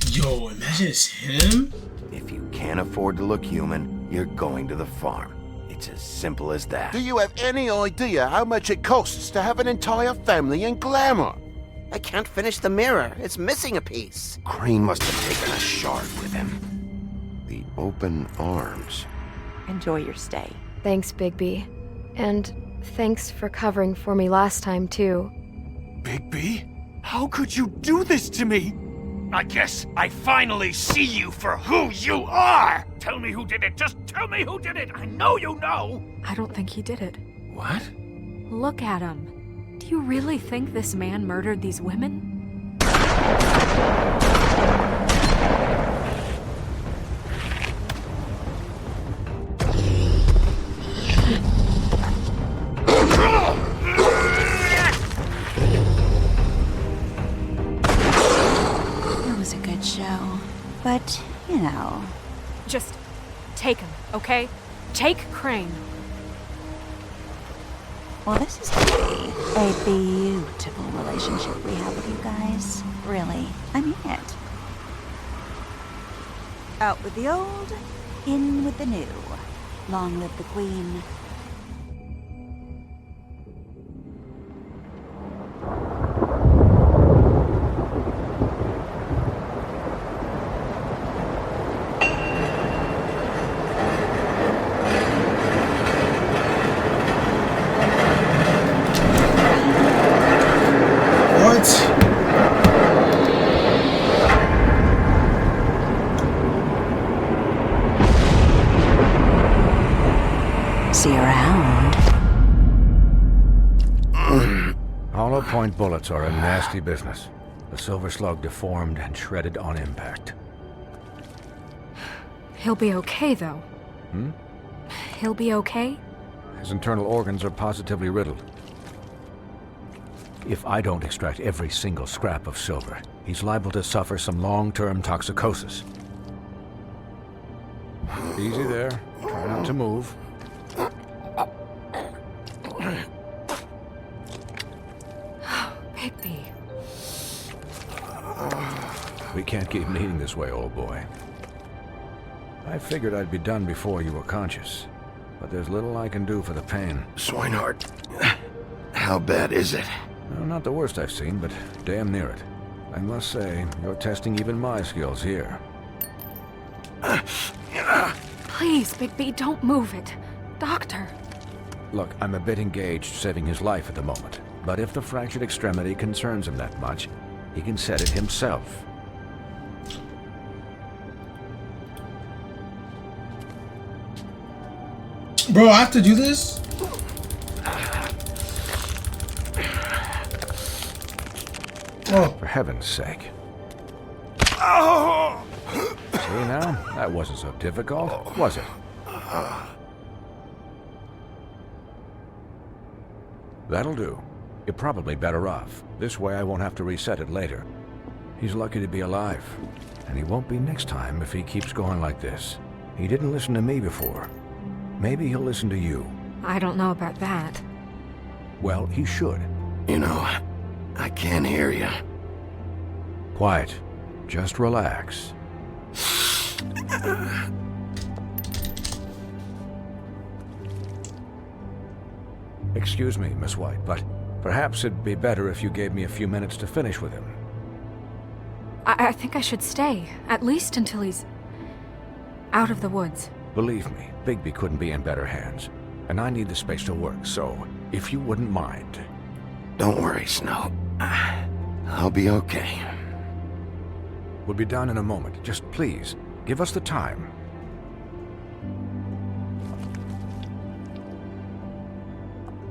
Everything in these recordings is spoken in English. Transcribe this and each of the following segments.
Yo, imagine it's him. If you can't afford to look human, you're going to the farm. It's as simple as that. Do you have any idea how much it costs to have an entire family in glamour? I can't finish the mirror. It's missing a piece. Crane must have taken a shard with him. The open arms. Enjoy your stay. Thanks, Bigby. And thanks for covering for me last time, too. Bigby? How could you do this to me? I guess I finally see you for who you are! Tell me who did it! Just tell me who did it! I know you know! I don't think he did it. What? Look at him. Do you really think this man murdered these women? It was a good show. But, you know. Just take him, okay? Take Crane. Well, this is gonna be a beautiful relationship we have with you guys. Really. I mean it. Out with the old, in with the new. Long live the Queen. See you around. Hollow point bullets are a nasty business. The silver slug deformed and shredded on impact. He'll be okay, though. He'll be okay? His internal organs are positively riddled. If I don't extract every single scrap of silver, he's liable to suffer some long-term toxicosis. Easy there. Try not to move. Bigby. We can't keep meeting this way, old boy. I figured I'd be done before you were conscious, but there's little I can do for the pain. Swinehart, how bad is it? No, not the worst I've seen, but damn near it. I must say, you're testing even my skills here. Please, Bigby, don't move it. Doctor. Look, I'm a bit engaged saving his life at the moment, but if the fractured extremity concerns him that much, he can set it himself. Bro, I have to do this? Oh. For heaven's sake. See now? That wasn't so difficult, was it? That'll do. You're probably better off. This way I won't have to reset it later. He's lucky to be alive. And he won't be next time if he keeps going like this. He didn't listen to me before. Maybe he'll listen to you. I don't know about that. Well, he should. You know, I can't hear you. Quiet. Just relax. Excuse me, Miss White, but perhaps it'd be better if you gave me a few minutes to finish with him. I think I should stay, at least until he's out of the woods. Believe me, Bigby couldn't be in better hands, and I need the space to work, so if you wouldn't mind. Don't worry, Snow. I'll be okay. We'll be done in a moment. Just please, give us the time.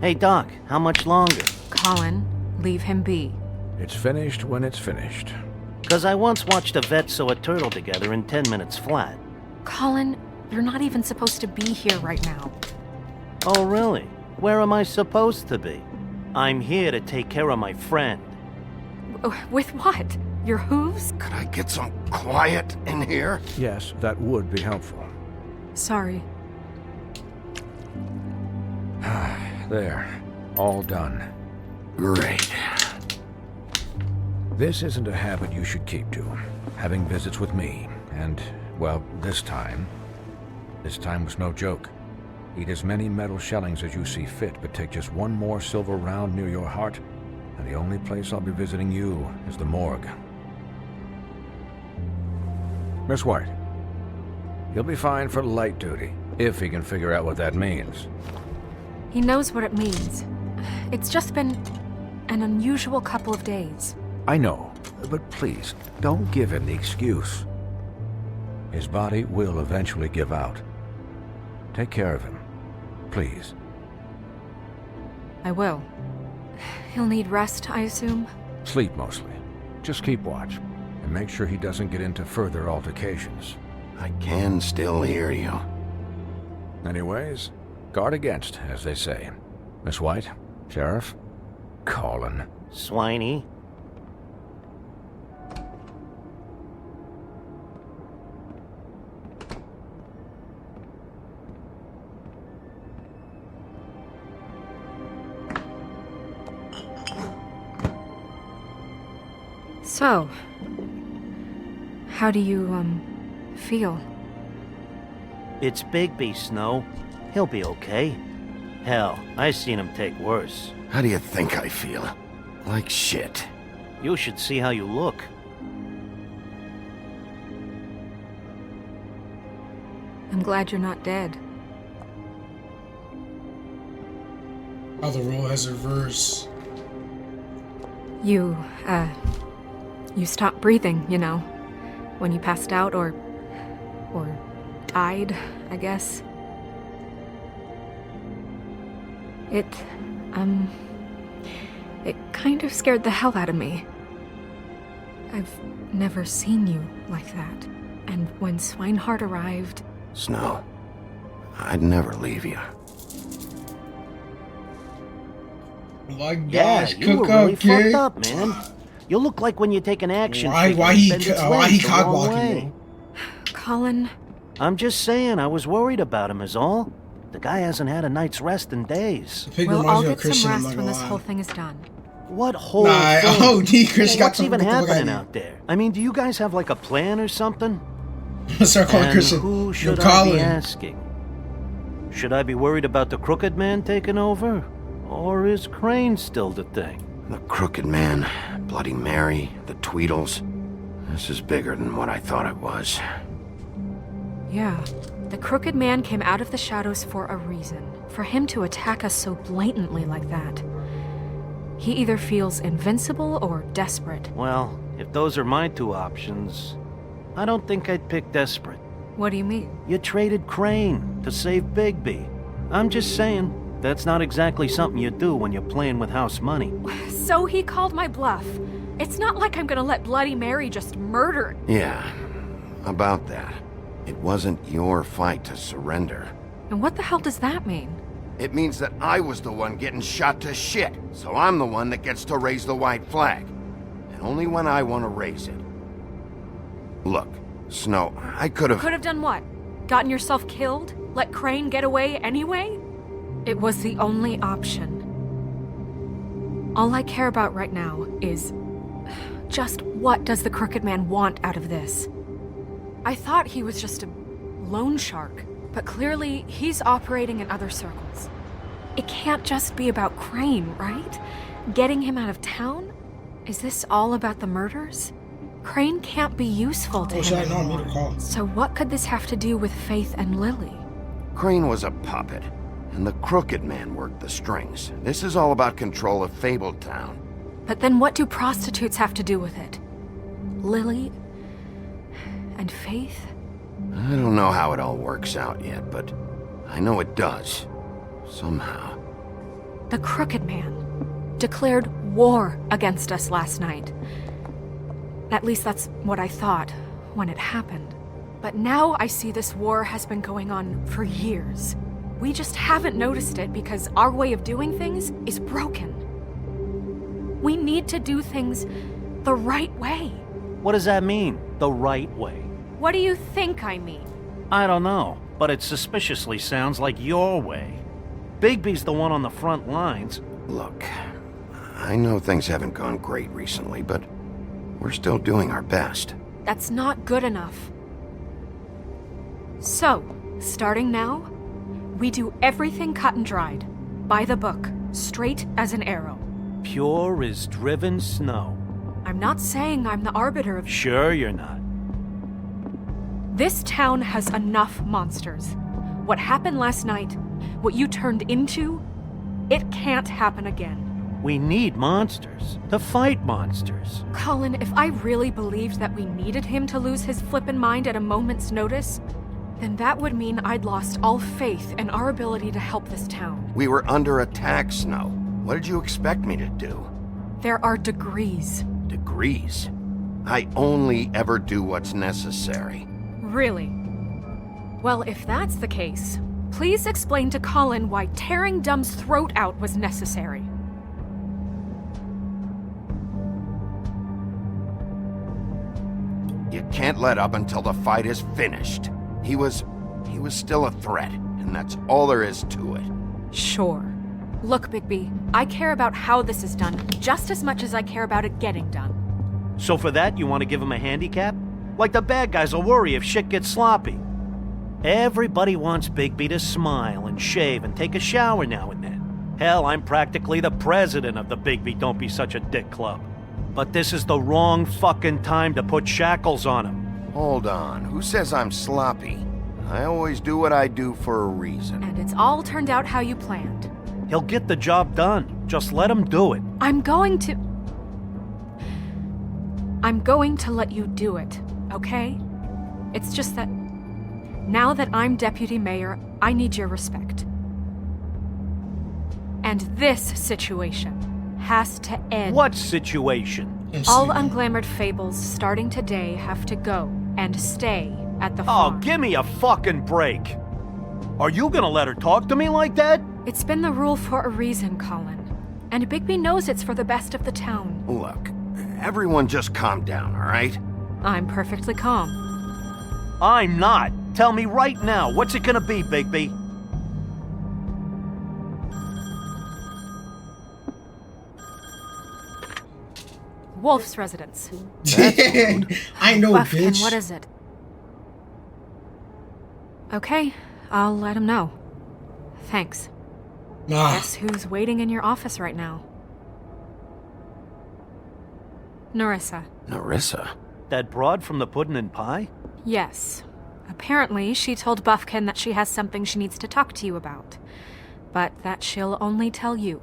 Hey, Doc, how much longer? Colin, leave him be. It's finished when it's finished. 'Cause I once watched a vet sew a turtle together in 10 minutes flat. Colin, you're not even supposed to be here right now. Oh, really? Where am I supposed to be? I'm here to take care of my friend. With what? Your hooves? Could I get some quiet in here? Yes, that would be helpful. Sorry. There. All done. Great. This isn't a habit you should keep to. Having visits with me, and, well, this time was no joke. Eat as many metal shellings as you see fit, but take just one more silver round near your heart, and the only place I'll be visiting you is the morgue. Miss White, you'll be fine for light duty, if he can figure out what that means. He knows what it means. It's just been an unusual couple of days. I know, but please, don't give him the excuse. His body will eventually give out. Take care of him, please. I will. He'll need rest, I assume? Sleep mostly. Just keep watch, and make sure he doesn't get into further altercations. I can still hear you. Anyways, guard against, as they say. Miss White, Sheriff, Colin. Swiney. So, how do you, feel? It's Bigby, Snow. He'll be okay. Hell, I seen him take worse. How do you think I feel? Like shit. You should see how you look. I'm glad you're not dead. How the role has reversed. You stopped breathing, you know, when you passed out or died, I guess. It kind of scared the hell out of me. I've never seen you like that. And when Swinehart arrived... Snow, I'd never leave you. Oh my Yeah, gosh, you were cook really up, kid. fucked up, man. You look like when you take an action Why figure he and bend its why he legs the cock wrong blocking way. you? Colin... I'm just saying, I was worried about him is all. The guy hasn't had a night's rest in days. The pig Well, reminds I'll me of get some Christian, I'm rest not when gonna this lie. whole thing is done. What whole Nah, thing? oh, Chris got What's some even good look at happening you. out there? I mean, do you guys have like a plan or something? Start calling And Christian. who Yo, should I Colin. be asking? Should I be worried about the Crooked Man taking over? Or is Crane still the thing? The Crooked Man, Bloody Mary, the Tweedles. This is bigger than what I thought it was. Yeah. The Crooked Man came out of the shadows for a reason. For him to attack us so blatantly like that. He either feels invincible or desperate. Well, if those are my two options, I don't think I'd pick desperate. What do you mean? You traded Crane to save Bigby. I'm just saying, that's not exactly something you do when you're playing with house money. So he called my bluff. It's not like I'm gonna let Bloody Mary just murder. Yeah, about that. It wasn't your fight to surrender. And what the hell does that mean? It means that I was the one getting shot to shit, so I'm the one that gets to raise the white flag. And only when I want to raise it. Look, Snow, I could Could have done what? Gotten yourself killed? Let Crane get away anyway? It was the only option. All I care about right now is... just what does the Crooked Man want out of this? I thought he was just a loan shark, but clearly he's operating in other circles. It can't just be about Crane, right? Getting him out of town? Is this all about the murders? Crane can't be useful to Oh, him shit, I know, I made a anymore. call. So what could this have to do with Faith and Lily? Crane was a puppet, and the Crooked Man worked the strings. This is all about control of Fabletown. But then what do prostitutes have to do with it? Lily and Faith? I don't know how it all works out yet, but I know it does. Somehow. The Crooked Man declared war against us last night. At least that's what I thought when it happened. But now I see this war has been going on for years. We just haven't noticed it because our way of doing things is broken. We need to do things the right way. What does that mean, the right way? What do you think I mean? I don't know, but it suspiciously sounds like your way. Bigby's the one on the front lines. Look, I know things haven't gone great recently, but we're still doing our best. That's not good enough. So, starting now, we do everything cut and dried. By the book, straight as an arrow. Pure as driven snow. I'm not saying I'm the arbiter of... Sure you're not. This town has enough monsters. What happened last night, what you turned into, it can't happen again. We need monsters to fight monsters. Colin, if I really believed that we needed him to lose his flippin' mind at a moment's notice, then that would mean I'd lost all faith in our ability to help this town. We were under attack, Snow. What did you expect me to do? There are degrees. Degrees? I only ever do what's necessary. Really? Well, if that's the case, please explain to Colin why tearing Dumb's throat out was necessary. You can't let up until the fight is finished. He was still a threat, and that's all there is to it. Sure. Look, Bigby, I care about how this is done just as much as I care about it getting done. So for that, you want to give him a handicap? Like the bad guys will worry if shit gets sloppy. Everybody wants Bigby to smile and shave and take a shower now and then. Hell, I'm practically the president of the Bigby Don't Be Such a Dick Club. But this is the wrong fucking time to put shackles on him. Hold on, who says I'm sloppy? I always do what I do for a reason. And it's all turned out how you planned. He'll get the job done. Just let him do it. I'm going to let you do it, okay? It's just that now that I'm deputy mayor, I need your respect. And this situation has to end. What situation? All unglamored fables starting today have to go and stay at the farm. Oh, give me a fucking break. Are you gonna let her talk to me like that? It's been the rule for a reason, Colin. And Bigby knows it's for the best of the town. Look, everyone just calm down, all right? I'm perfectly calm. I'm not. Tell me right now, what's it gonna be, Bigby? Wolf's residence. I know, Buffkin, bitch. what is it? Okay, I'll let him know. Thanks. Guess who's waiting in your office right now? Narissa. Narissa? That broad from the puddin' and pie? Yes. Apparently, she told Buffkin that she has something she needs to talk to you about. But that she'll only tell you.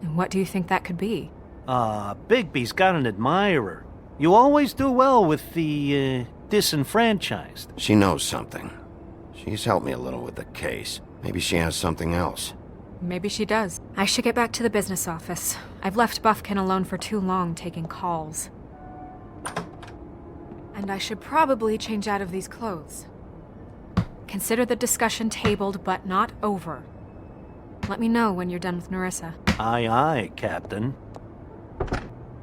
And what do you think that could be? Bigby's got an admirer. You always do well with the, disenfranchised. She knows something. She's helped me a little with the case. Maybe she has something else. Maybe she does. I should get back to the business office. I've left Buffkin alone for too long taking calls. And I should probably change out of these clothes. Consider the discussion tabled but not over. Let me know when you're done with Narissa. Aye, aye, Captain.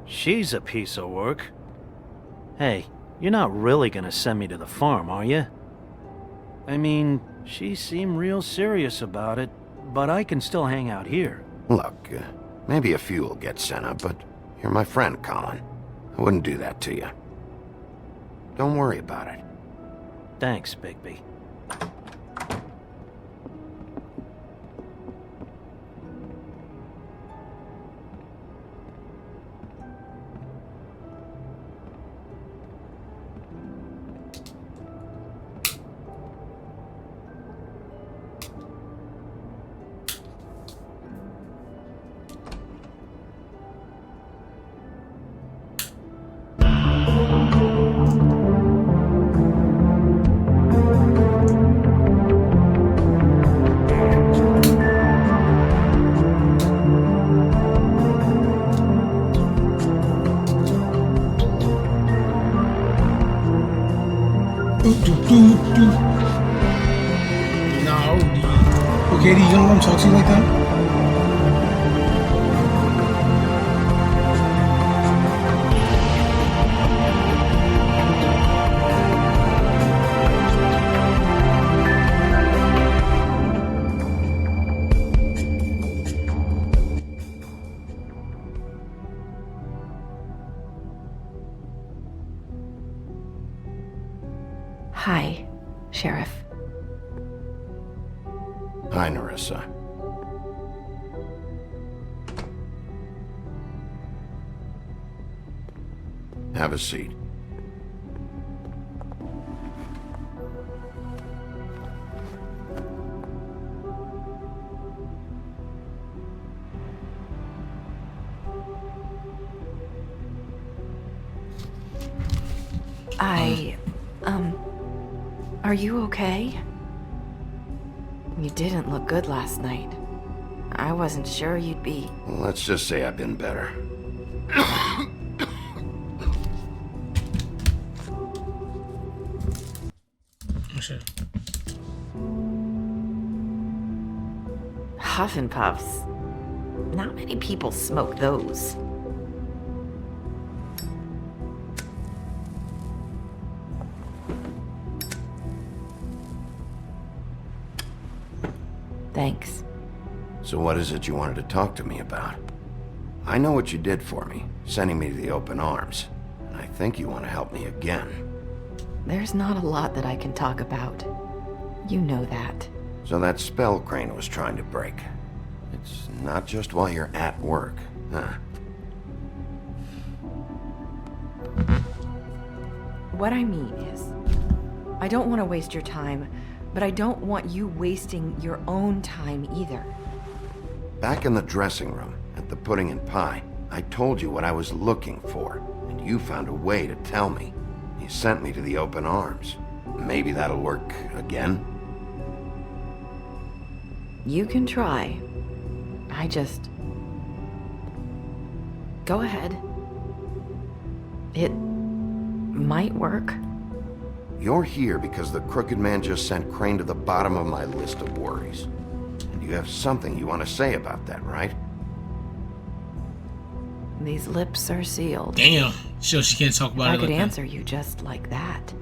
She's a piece of work. Hey, you're not really gonna send me to the farm, are you? I mean, she seemed real serious about it, but I can still hang out here. Look, maybe a few will get sent up, but you're my friend, Colin. I wouldn't do that to you. Don't worry about it. Thanks, Bigby. No, okay, do you gonna let him talk to you like that? Hi, Sheriff. Hi, Nerissa. Have a seat. Are you okay? You didn't look good last night. I wasn't sure you'd be... Let's just say I've been better. Huff and Puffs. Not many people smoke those. Thanks. So what is it you wanted to talk to me about? I know what you did for me, sending me to the open arms. And I think you want to help me again. There's not a lot that I can talk about. You know that. So that spell Crane was trying to break. It's not just while you're at work, huh? What I mean is, I don't want to waste your time, but I don't want you wasting your own time either. Back in the dressing room, at the pudding and pie, I told you what I was looking for, and you found a way to tell me. You sent me to the open arms. Maybe that'll work again? You can try. I just... Go ahead. It might work. You're here because the crooked man just sent Crane to the bottom of my list of worries. And you have something you want to say about that, right? These lips are sealed. Damn. So she can't talk about I it could like that. answer you just like that.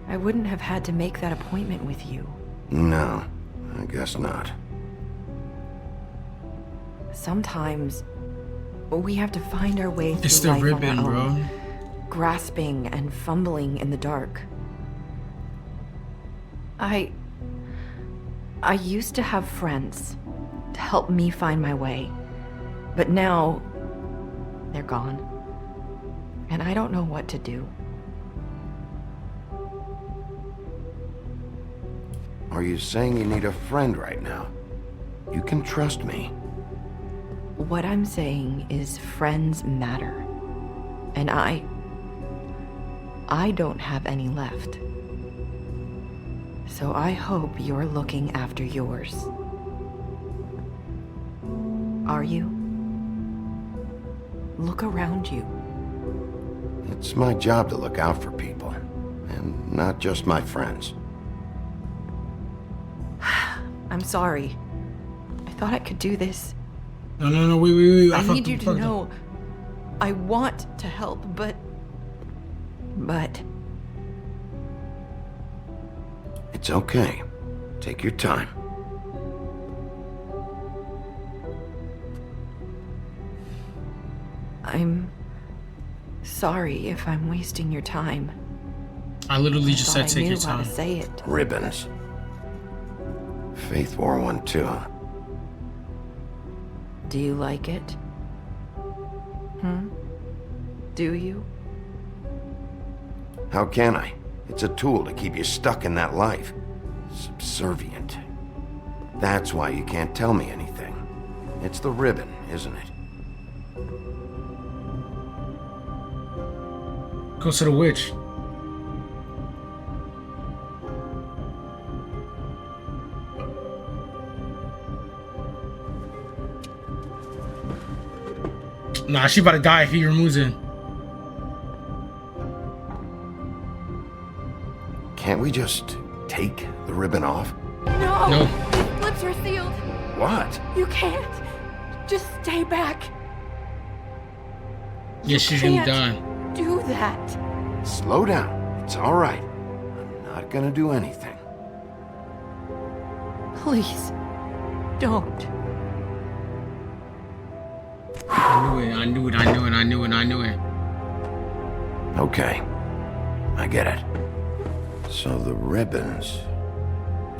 I wouldn't have had to make that appointment with you. No, I guess not. Sometimes we have to find our way through It's the life ribbon, on our bro. own, grasping and fumbling in the dark. I used to have friends to help me find my way, but now they're gone, and I don't know what to do. Are you saying you need a friend right now? You can trust me. What I'm saying is friends matter, and I don't have any left. So I hope you're looking after yours. Are you? Look around you. It's my job to look out for people, and not just my friends. I'm sorry. I thought I could do this. No, wait. I need you to know I want to help, but... It's okay. Take your time. I'm sorry if I'm wasting your time. I literally just said Thought I take knew your how time. to say it. Ribbons. Faith wore one too. Do you like it? Do you? How can I? It's a tool to keep you stuck in that life. Subservient. That's why you can't tell me anything. It's the ribbon, isn't it? Go to the witch. Nah, she about to die if he removes it. Can't we just take the ribbon off? No! No. His lips are sealed. What? You can't. Just stay back. Yeah, she's gonna Can't die. do that. Slow down. It's all right. I'm not gonna do anything. Please, don't. I knew it. Okay. I get it. So the ribbons,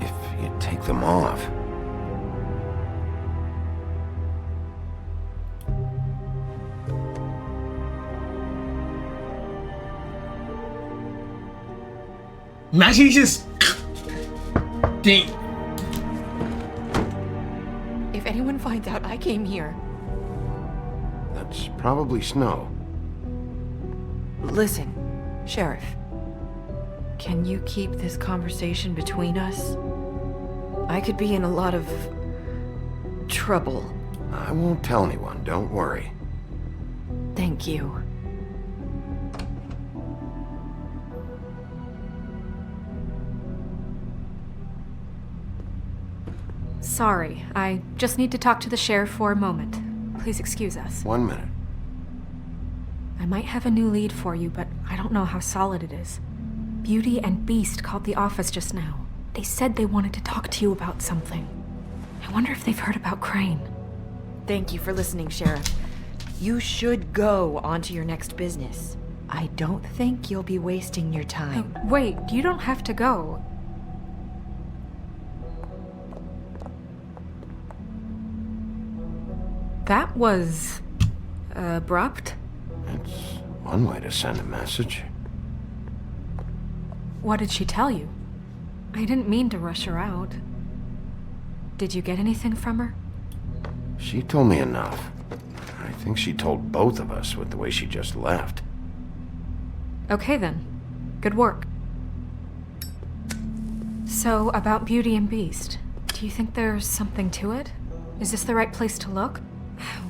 if you take them off... Imagine he just... Ding. If anyone finds out I came here... That's probably Snow. Listen, Sheriff. Can you keep this conversation between us? I could be in a lot of... trouble. I won't tell anyone, don't worry. Thank you. Sorry, I just need to talk to the sheriff for a moment. Please excuse us. 1 minute. I might have a new lead for you, but I don't know how solid it is. Beauty and Beast called the office just now. They said they wanted to talk to you about something. I wonder if they've heard about Crane. Thank you for listening, Sheriff. You should go on to your next business. I don't think you'll be wasting your time. Wait, you don't have to go. That was... abrupt? It's one way to send a message. What did she tell you? I didn't mean to rush her out. Did you get anything from her? She told me enough. I think she told both of us with the way she just left. Okay then. Good work. So, about Beauty and Beast, do you think there's something to it? Is this the right place to look?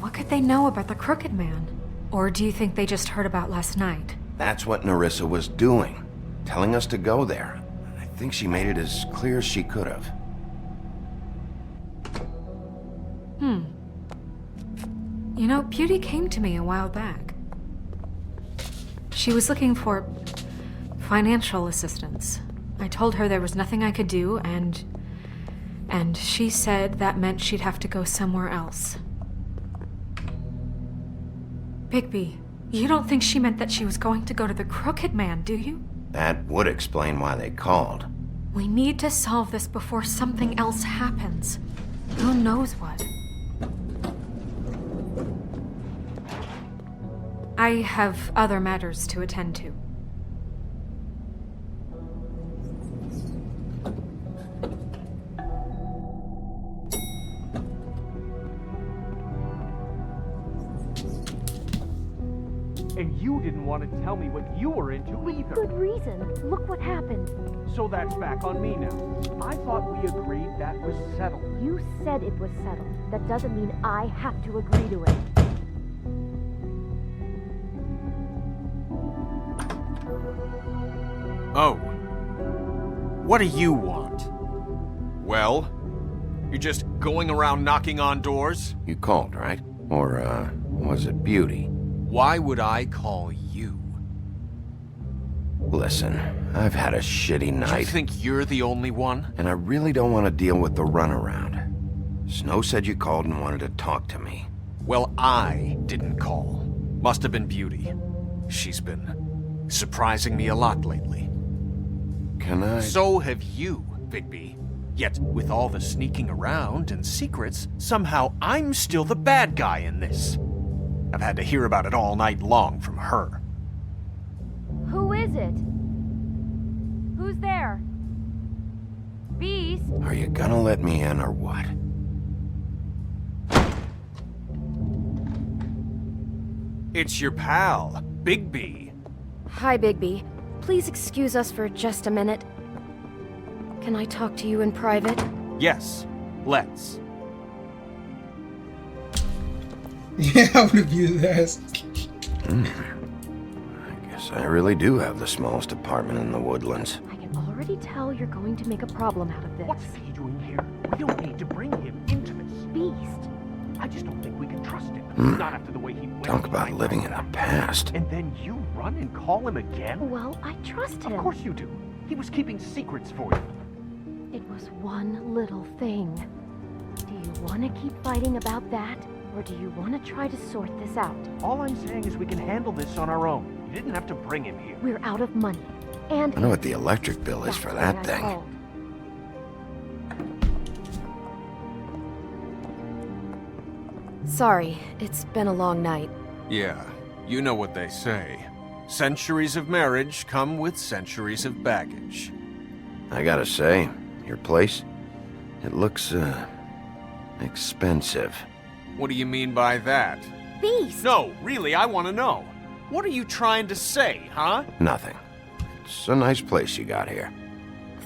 What could they know about the Crooked Man? Or do you think they just heard about last night? That's what Nerissa was doing. Telling us to go there. I think she made it as clear as she could have. You know, Beauty came to me a while back. She was looking for financial assistance. I told her there was nothing I could do, and she said that meant she'd have to go somewhere else. Bigby, you don't think she meant that she was going to go to the Crooked Man, do you? That would explain why they called. We need to solve this before something else happens. Who knows what? I have other matters to attend to. And you didn't want to tell me what you were into either. Good reason. Look what happened. So that's back on me now. I thought we agreed that was settled. You said it was settled. That doesn't mean I have to agree to it. Oh. What do you want? Well, you're just going around knocking on doors? You called, right? Or, was it Beauty? Why would I call you? Listen, I've had a shitty night. You think you're the only one? And I really don't want to deal with the runaround. Snow said you called and wanted to talk to me. Well, I didn't call. Must have been Beauty. She's been surprising me a lot lately. Can I... So have you, Bigby. Yet, with all the sneaking around and secrets, somehow I'm still the bad guy in this. I've had to hear about it all night long from her. Who is it? Who's there? Beast? Are you gonna let me in or what? It's your pal, Bigby. Hi, Bigby. Please excuse us for just a minute. Can I talk to you in private? Yes, let's. Yeah, I would have used that. I guess I really do have the smallest apartment in the Woodlands. I can already tell you're going to make a problem out of this. What's he doing here? We don't need to bring him into this. Beast? I just don't think we can trust him. Not after the way he went. Talk about living in the past. And then you run and call him again? Well, I trust him. Of course you do. He was keeping secrets for you. It was one little thing. Do you want to keep fighting about that? Or do you want to try to sort this out? All I'm saying is we can handle this on our own. You didn't have to bring him here. We're out of money. And Wonder what the electric bill is that's for why that I thing. called. Sorry, it's been a long night. Yeah, you know what they say. Centuries of marriage come with centuries of baggage. I gotta say, your place, it looks, expensive. What do you mean by that? Beast! No, really, I want to know. What are you trying to say, huh? Nothing. It's a nice place you got here.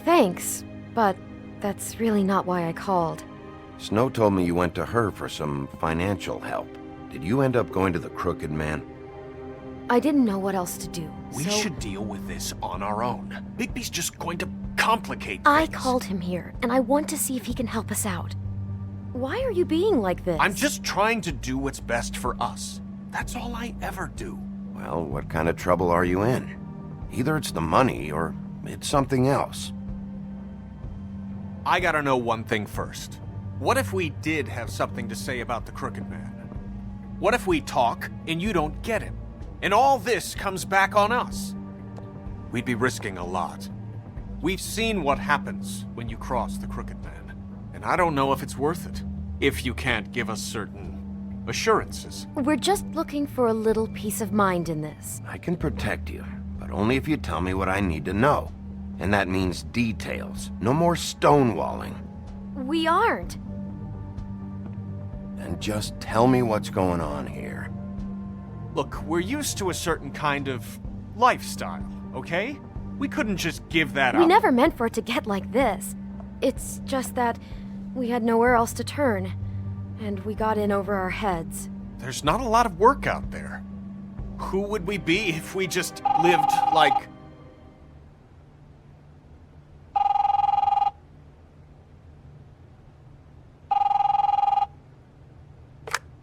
Thanks, but that's really not why I called. Snow told me you went to her for some financial help. Did you end up going to the Crooked Man? I didn't know what else to do, We so should deal with this on our own. Bigby's just going to complicate I things. called him here, and I want to see if he can help us out. Why are you being like this? I'm just trying to do what's best for us. That's all I ever do. Well, what kind of trouble are you in? Either it's the money, or it's something else. I gotta know one thing first. What if we did have something to say about the Crooked Man? What if we talk and you don't get him? And all this comes back on us? We'd be risking a lot. We've seen what happens when you cross the Crooked Man, and I don't know if it's worth it, if you can't give us certain assurances. We're just looking for a little peace of mind in this. I can protect you, but only if you tell me what I need to know. And that means details. No more stonewalling. We aren't. And just tell me what's going on here. Look, we're used to a certain kind of lifestyle, okay? We couldn't just give that up. We never meant for it to get like this. It's just that we had nowhere else to turn, and we got in over our heads. There's not a lot of work out there. Who would we be if we just lived like...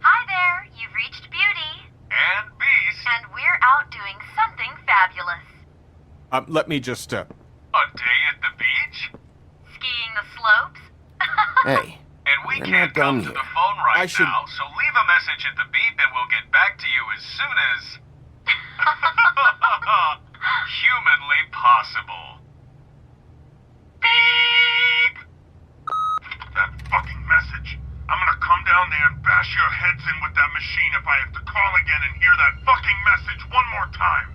Hi there, you've reached Beauty. And Beast. And we're out doing something fabulous. let me just, A day at the beach? Skiing the slopes? Hey, And we we're can't not done come to yet. the phone right I should- now, so leave a message at the beep and we'll get back to you as soon as... humanly possible. Beep! That fucking message. I'm gonna come down there and bash your heads in with that machine if I have to call again and hear that fucking message one more time.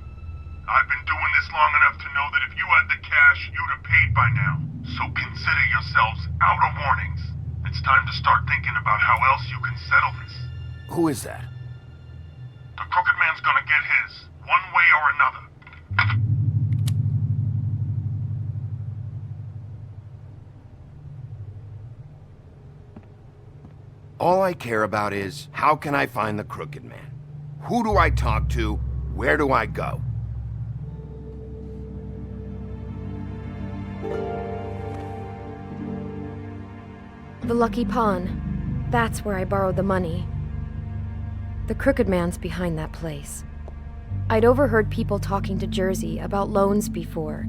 I've been doing this long enough to know that if you had the cash, you'd have paid by now. So consider yourselves out of warnings. It's time to start thinking about how else you can settle this. Who is that? The Crooked Man's gonna get his, one way or another. All I care about is, how can I find the Crooked Man? Who do I talk to? Where do I go? The Lucky Pawn. That's where I borrowed the money. The Crooked Man's behind that place. I'd overheard people talking to Jersey about loans before.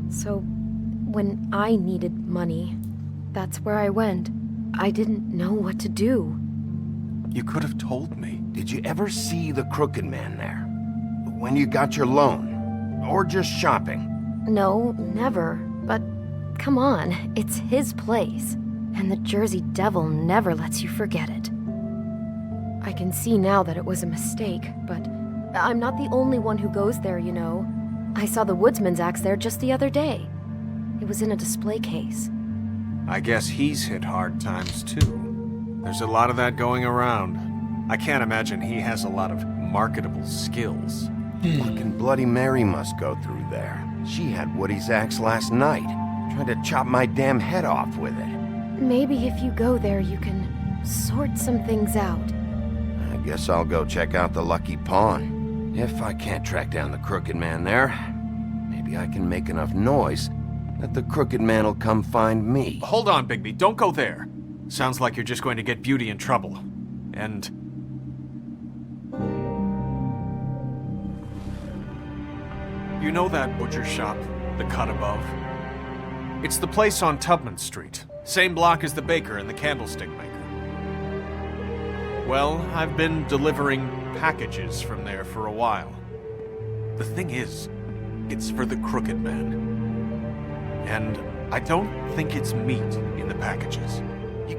So, when I needed money, that's where I went. I didn't know what to do. You could have told me. Did you ever see the Crooked Man there? When you got your loan? Or just shopping? No, never. But come on, it's his place. And the Jersey Devil never lets you forget it. I can see now that it was a mistake, but I'm not the only one who goes there, you know. I saw the Woodsman's axe there just the other day. It was in a display case. I guess he's hit hard times too. There's a lot of that going around. I can't imagine he has a lot of marketable skills. Fucking Bloody Mary must go through there. She had Woody's axe last night. Tried to chop my damn head off with it. Maybe if you go there, you can sort some things out. I guess I'll go check out the Lucky Pawn. If I can't track down the Crooked Man there, maybe I can make enough noise that the Crooked Man will come find me. Hold on, Bigby. Don't go there. Sounds like you're just going to get Beauty in trouble. And... you know that butcher shop, the cut above? It's the place on Tubman Street. Same block as the baker and the candlestick maker. Well, I've been delivering packages from there for a while. The thing is, It's for the Crooked Man. And I don't think it's meat in the packages.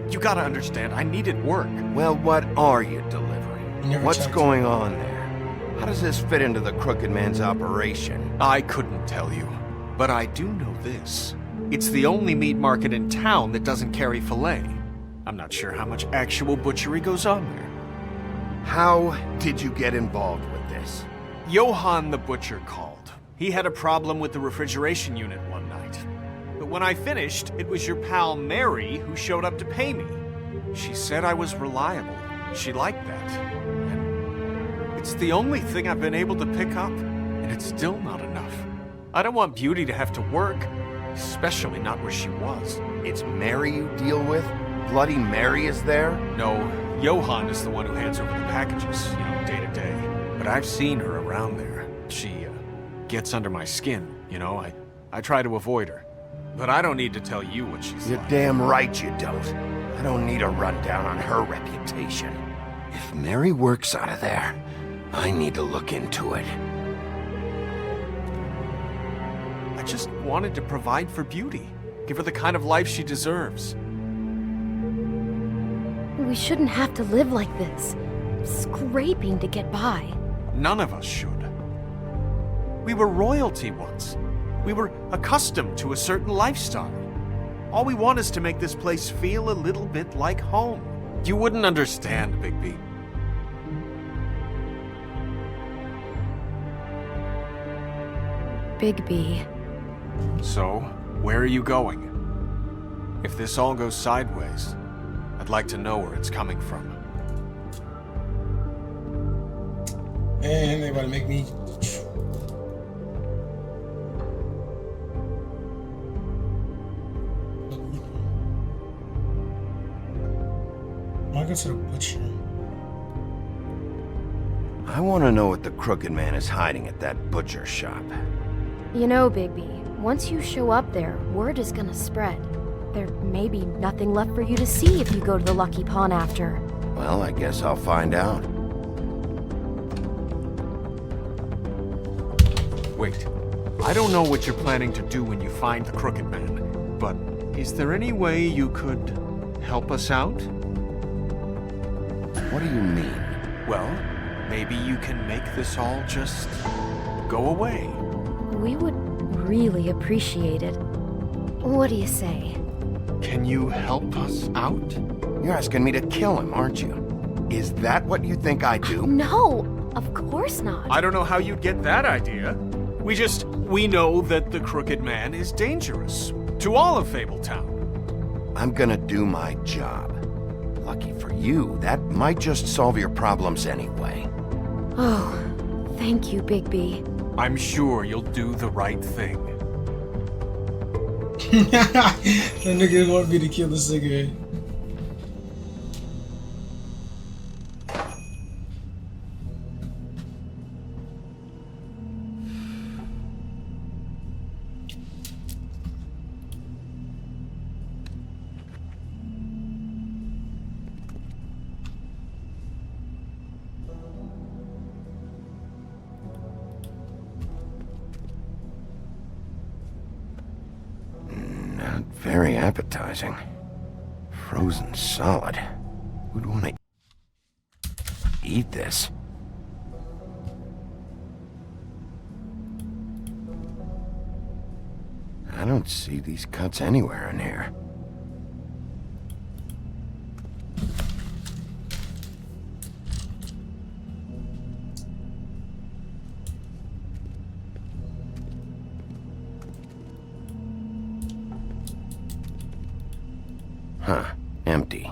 You gotta understand, I needed work. Well, what are you delivering? What's going on there? How does this fit into the Crooked Man's operation? I couldn't tell you, but I do know this. It's the only meat market in town that doesn't carry filet. I'm not sure how much actual butchery goes on there. How did you get involved with this? Johann the Butcher called. He had a problem with the refrigeration unit one night. But when I finished, it was your pal Mary who showed up to pay me. She said I was reliable. She liked that. And it's the only thing I've been able to pick up, and it's still not enough. I don't want Beauty to have to work, especially not where she was. It's Mary you deal with? Bloody Mary is there? No, Johann is the one who hands over the packages, day to day. But I've seen her around there. She, gets under my skin, I try to avoid her. But I don't need to tell you what she's You're like. damn right you don't. I don't need a rundown on her reputation. If Mary works out of there, I need to look into it. I just wanted to provide for Beauty. Give her the kind of life she deserves. We shouldn't have to live like this, scraping to get by. None of us should. We were royalty once. We were accustomed to a certain lifestyle. All we want is to make this place feel a little bit like home. You wouldn't understand, Bigby. Bigby. So, where are you going? If this all goes sideways, I'd like to know where it's coming from. Man, they about to make me. I go to the butcher. I want to know what the Crooked Man is hiding at that butcher shop. You know, Bigby, once you show up there, word is gonna spread. There may be nothing left for you to see if you go to the Lucky Pawn after. Well, I guess I'll find out. Wait, I don't know what you're planning to do when you find the Crooked Man, but is there any way you could help us out? What do you mean? Well, maybe you can make this all just go away. We would really appreciate it. What do you say? Can you help us out? You're asking me to kill him, aren't you? Is that what you think I do? No, of course not. I don't know how you'd get that idea. We know that the Crooked Man is dangerous to all of Fabletown. I'm gonna do my job. Lucky for you, that might just solve your problems anyway. Oh, thank you, Bigby. I'm sure you'll do the right thing. That nigga want me to kill the cigarette. Very appetizing. Frozen solid. Who'd want to eat this? I don't see these cuts anywhere in here. Huh. Empty.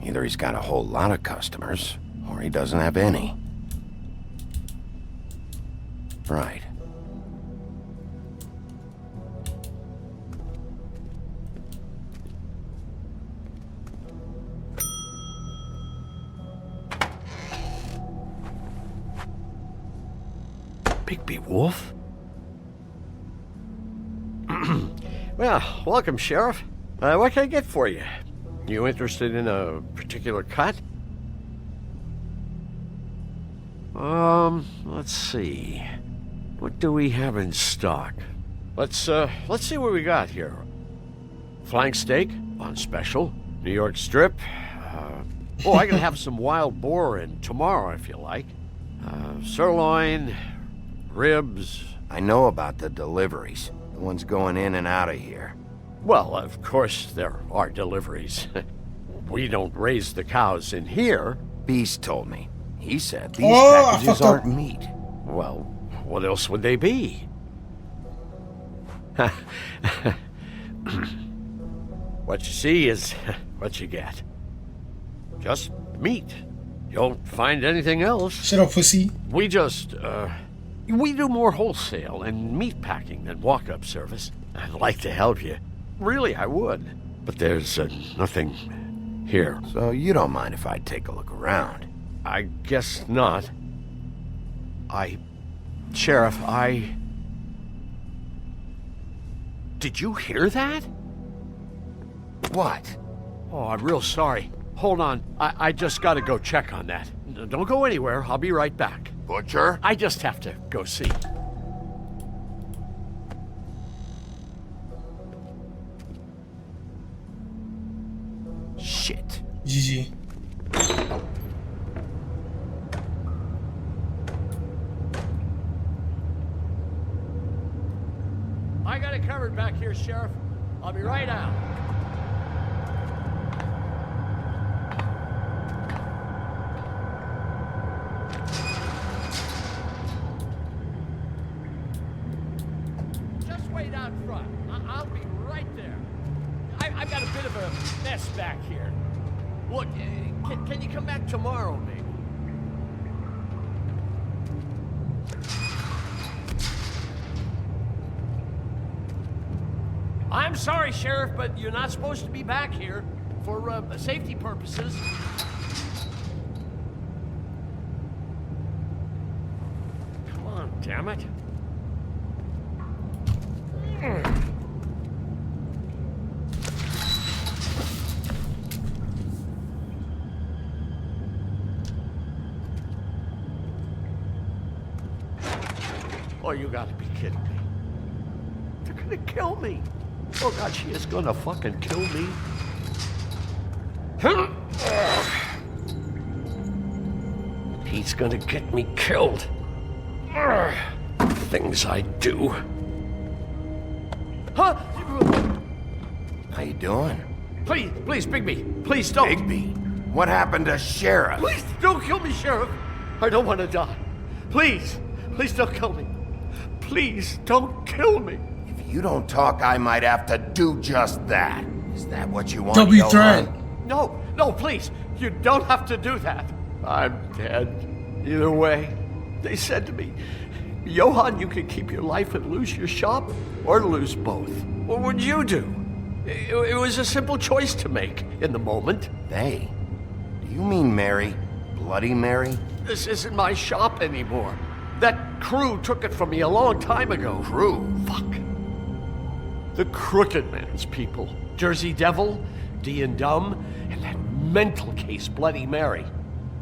Either he's got a whole lot of customers, or he doesn't have any. Right. Bigby Wolf? Well, welcome, Sheriff. What can I get for you? You interested in a particular cut? Let's see. What do we have in stock? Let's see what we got here. Flank steak on special. New York strip. I can have some wild boar in tomorrow if you like. Sirloin, ribs. I know about the deliveries. The ones going in and out of here. Well, of course there are deliveries. We don't raise the cows in here. Beast told me. He said these packages aren't meat. Well, what else would they be? What you see is what you get. Just meat. You don't find anything else. Shut up, pussy. We just, we do more wholesale and meat packing than walk-up service. I'd like to help you. Really, I would. But there's nothing here. So you don't mind if I take a look around? I guess not. Sheriff, Did you hear that? What? Oh, I'm real sorry. Hold on. I just gotta go check on that. Don't go anywhere. I'll be right back. Butcher? I just have to go see. Shit. GG. I got it covered back here, Sheriff. I'll be right out. Just wait out front. I'll be right there. I've got a bit of a mess back here. Look, can you come back tomorrow, maybe? I'm sorry, Sheriff, but you're not supposed to be back here for safety purposes. Come on, damn it. Oh, you gotta be kidding me. They're gonna kill me. Oh God, she is gonna fucking kill me. He's gonna get me killed. Things I do. Huh? How you doing? Please, Bigby, please don't. Bigby? What happened to Sheriff? Please don't kill me, Sheriff. I don't want to die. Please don't kill me. Please don't kill me. If you don't talk, I might have to do just that. Is that what you want, Double threat. No, please. You don't have to do that. I'm dead. Either way. They said to me, Johann, you can keep your life and lose your shop, or lose both. What would you do? It was a simple choice to make in the moment. They? Do you mean Mary? Bloody Mary? This isn't my shop anymore. That crew took it from me a long time ago. Crew? Fuck. The Crooked Man's people. Jersey Devil, D and Dumb, and that mental case, Bloody Mary.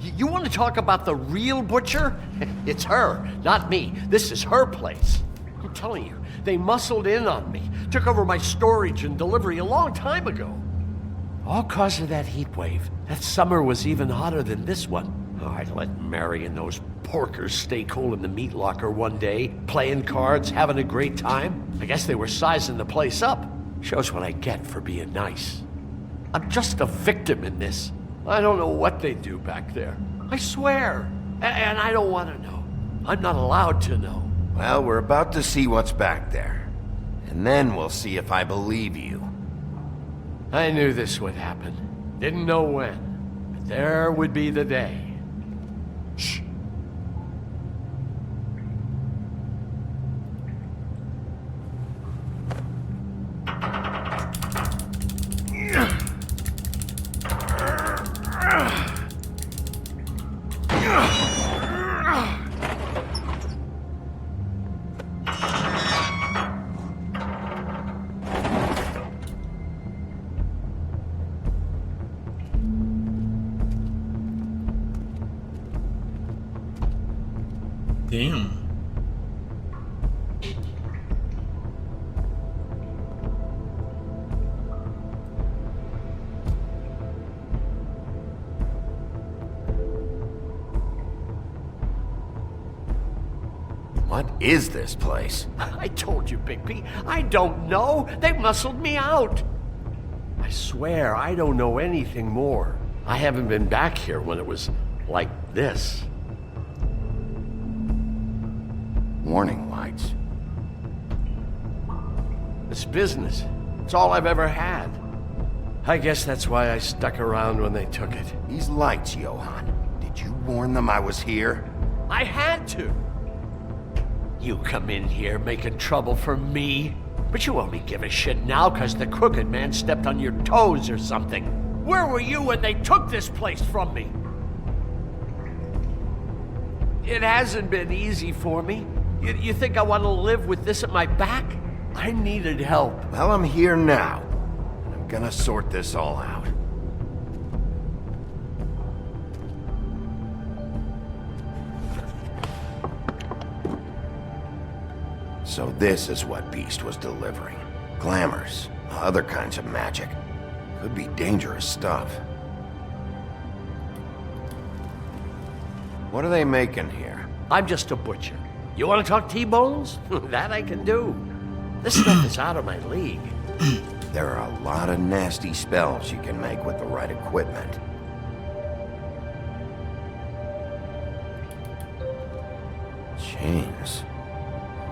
You want to talk about the real butcher? It's her, not me. This is her place. I'm telling you, they muscled in on me, took over my storage and delivery a long time ago. All cause of that heat wave. That summer was even hotter than this one. Oh, I let Mary and those porkers stay cool in the meat locker one day, playing cards, having a great time. I guess they were sizing the place up. Shows what I get for being nice. I'm just a victim in this. I don't know what they do back there. I swear. And I don't want to know. I'm not allowed to know. Well, we're about to see what's back there. And then we'll see if I believe you. I knew this would happen. Didn't know when. But there would be the day. Shh. Damn. What is this place? I told you, Bigby. I don't know. They muscled me out. I swear, I don't know anything more. I haven't been back here when it was like this. Warning lights. It's business. It's all I've ever had. I guess that's why I stuck around when they took it. These lights, Johann. Did you warn them I was here? I had to. You come in here making trouble for me, but you only give a shit now because the Crooked Man stepped on your toes or something. Where were you when they took this place from me? It hasn't been easy for me. You think I want to live with this at my back? I needed help. Well, I'm here now. I'm gonna sort this all out. So this is what Beast was delivering. Glamours, other kinds of magic. Could be dangerous stuff. What are they making here? I'm just a butcher. You want to talk T-bones? That I can do. This stuff is out of my league. There are a lot of nasty spells you can make with the right equipment. Chains.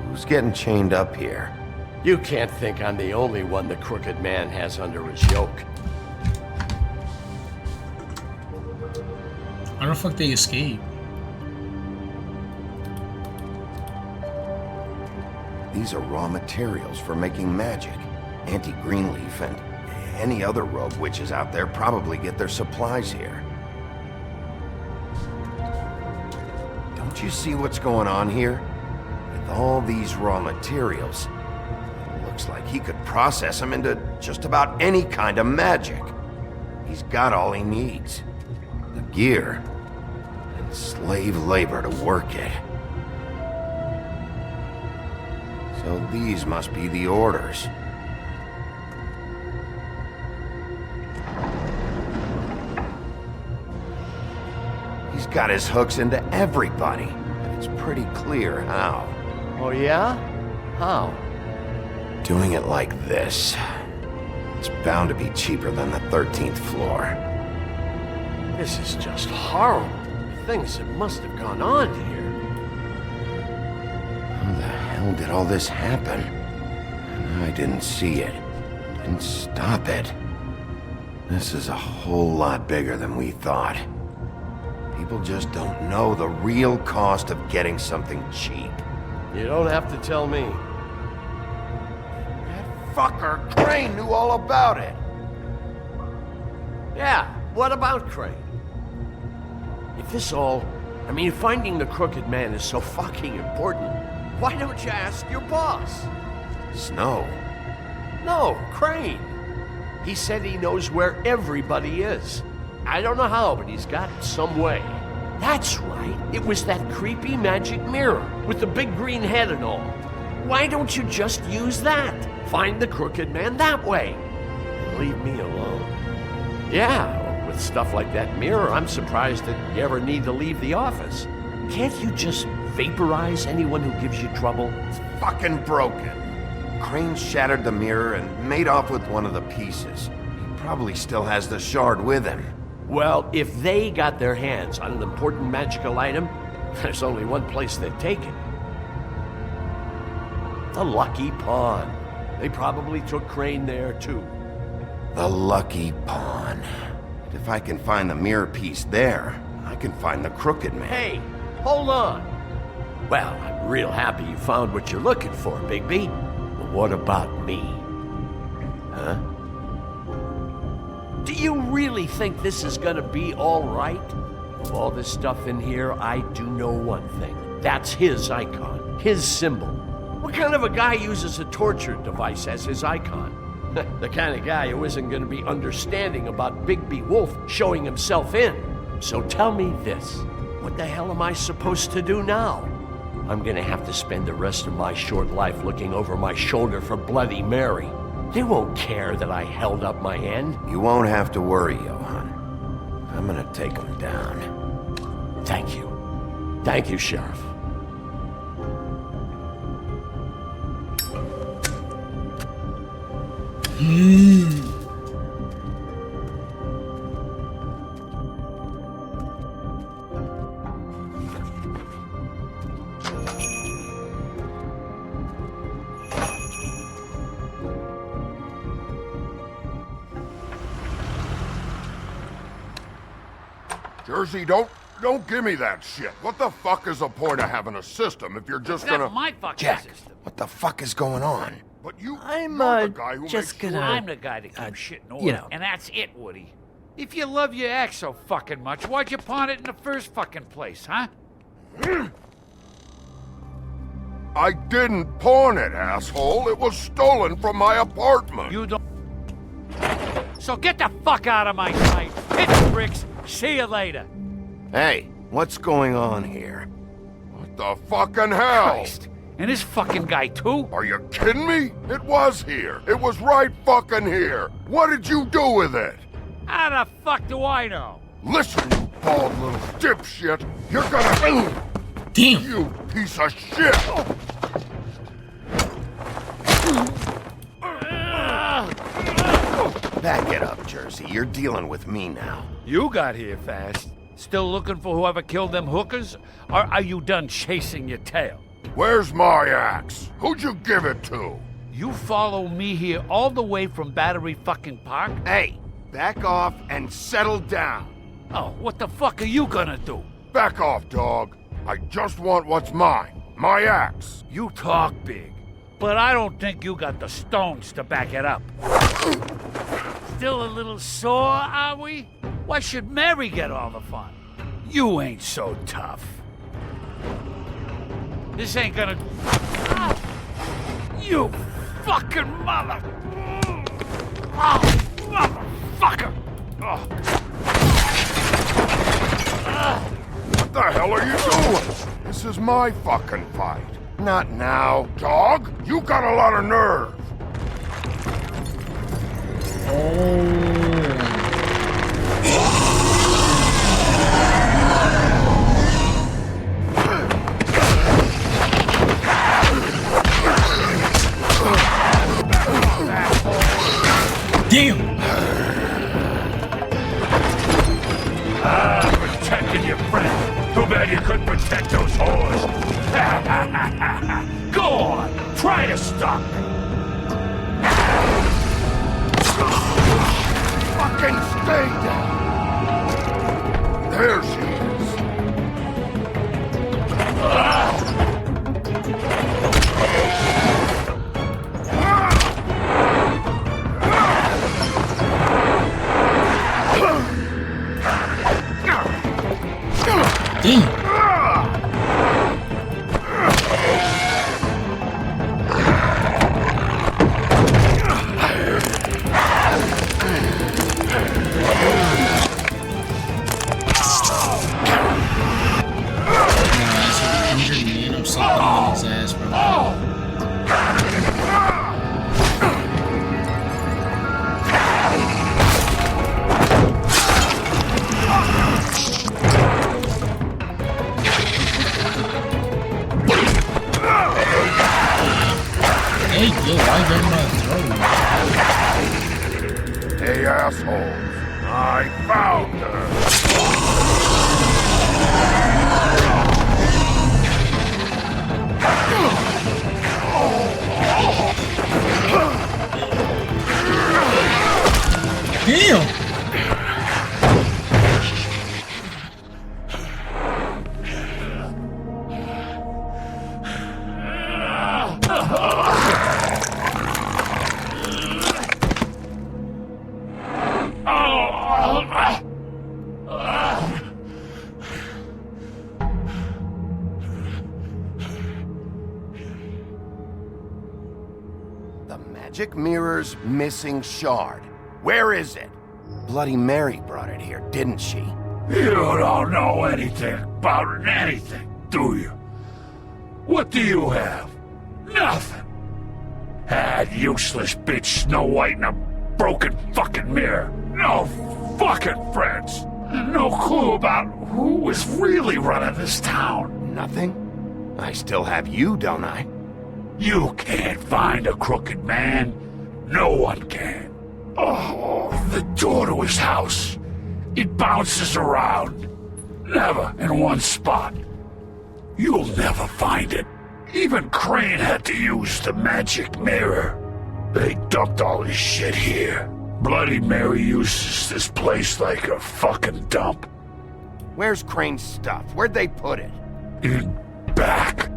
Who's getting chained up here? You can't think I'm the only one the Crooked Man has under his yoke. How the fuck they escape? These are raw materials for making magic. Auntie Greenleaf and any other rogue witches out there probably get their supplies here. Don't you see what's going on here? With all these raw materials, it looks like he could process them into just about any kind of magic. He's got all he needs. The gear and slave labor to work it. So these must be the orders. He's got his hooks into everybody, and it's pretty clear how. Oh yeah? How? Doing it like this. It's bound to be cheaper than the 13th floor. This is just horrible. Things that must have gone on here. How the hell did all this happen? And I didn't see it. Didn't stop it. This is a whole lot bigger than we thought. People just don't know the real cost of getting something cheap. You don't have to tell me. That fucker Crane knew all about it. Yeah, what about Crane? If this all... I mean, finding the Crooked Man is so fucking important, why don't you ask your boss? Snow? No, Crane. He said he knows where everybody is. I don't know how, but he's got it some way. That's right. It was that creepy magic mirror with the big green head and all. Why don't you just use that? Find the Crooked Man that way. And leave me alone. Yeah, with stuff like that mirror, I'm surprised that you ever need to leave the office. Can't you just vaporize anyone who gives you trouble? It's fucking broken. Crane shattered the mirror and made off with one of the pieces. He probably still has the shard with him. Well, if they got their hands on an important magical item, there's only one place they'd take it. The Lucky Pawn. They probably took Crane there, too. The Lucky Pawn. If I can find the mirror piece there, I can find the Crooked Man. Hey, hold on. Well, I'm real happy you found what you're looking for, Bigby. But what about me? Huh? Do you really think this is gonna be all right? With all this stuff in here, I do know one thing. That's his icon, his symbol. What kind of a guy uses a torture device as his icon? The kind of guy who isn't gonna be understanding about Bigby Wolf showing himself in. So tell me this, what the hell am I supposed to do now? I'm gonna have to spend the rest of my short life looking over my shoulder for Bloody Mary. They won't care that I held up my end. You won't have to worry, Johann. I'm gonna take him down. Thank you. Thank you, Sheriff. Jersey, don't give me that shit. What the fuck is the point of having a system if you're just That's gonna... my fucking Jack, system. what the fuck is going on? But you're I'm the guy who just makes gonna. I'm the guy that keeps shit in order. you know. And that's it, Woody. If you love your ex so fucking much, why'd you pawn it in the first fucking place, huh? I didn't pawn it, asshole. It was stolen from my apartment. You don't... So get the fuck out of my sight. Hit the bricks. See you later. Hey, what's going on here? What the fucking hell? Christ. And this fucking guy, too? Are you kidding me? It was here. It was right fucking here. What did you do with it? How the fuck do I know? Listen, you bald little dipshit. You're gonna... Damn. You piece of shit. Back it up, Jersey. You're dealing with me now. You got here fast. Still looking for whoever killed them hookers? Or are you done chasing your tail? Where's my axe? Who'd you give it to? You follow me here all the way from Battery fucking Park? Hey, back off and settle down. Oh, what the fuck are you gonna do? Back off, dog. I just want what's mine. My axe. You talk big, but I don't think you got the stones to back it up. Still a little sore, are we? Why should Mary get all the fun? You ain't so tough. This ain't gonna... Ah! You fucking mother... Oh, motherfucker! Oh. What the hell are you doing? This is my fucking fight. Not now, dog. You got a lot of nerve. Damn! Protecting your friend. Too bad you couldn't protect those whores. Go on! Try to stop me! Fucking stay down. There she is. Damn! Hey, assholes. I found her. Damn! The magic mirror's missing shard. Where is it? Bloody Mary brought it here, didn't she? You don't know anything about anything, do you? What do you have? Nothing. That useless bitch Snow White in a broken fucking mirror. No fucking friends. No clue about who was really running this town. Nothing? I still have you, don't I? You can't find a crooked man. No one can. Oh, the door to his house. It bounces around. Never in one spot. You'll never find it. Even Crane had to use the magic mirror. They dumped all his shit here. Bloody Mary uses this place like a fucking dump. Where's Crane's stuff? Where'd they put it? In back.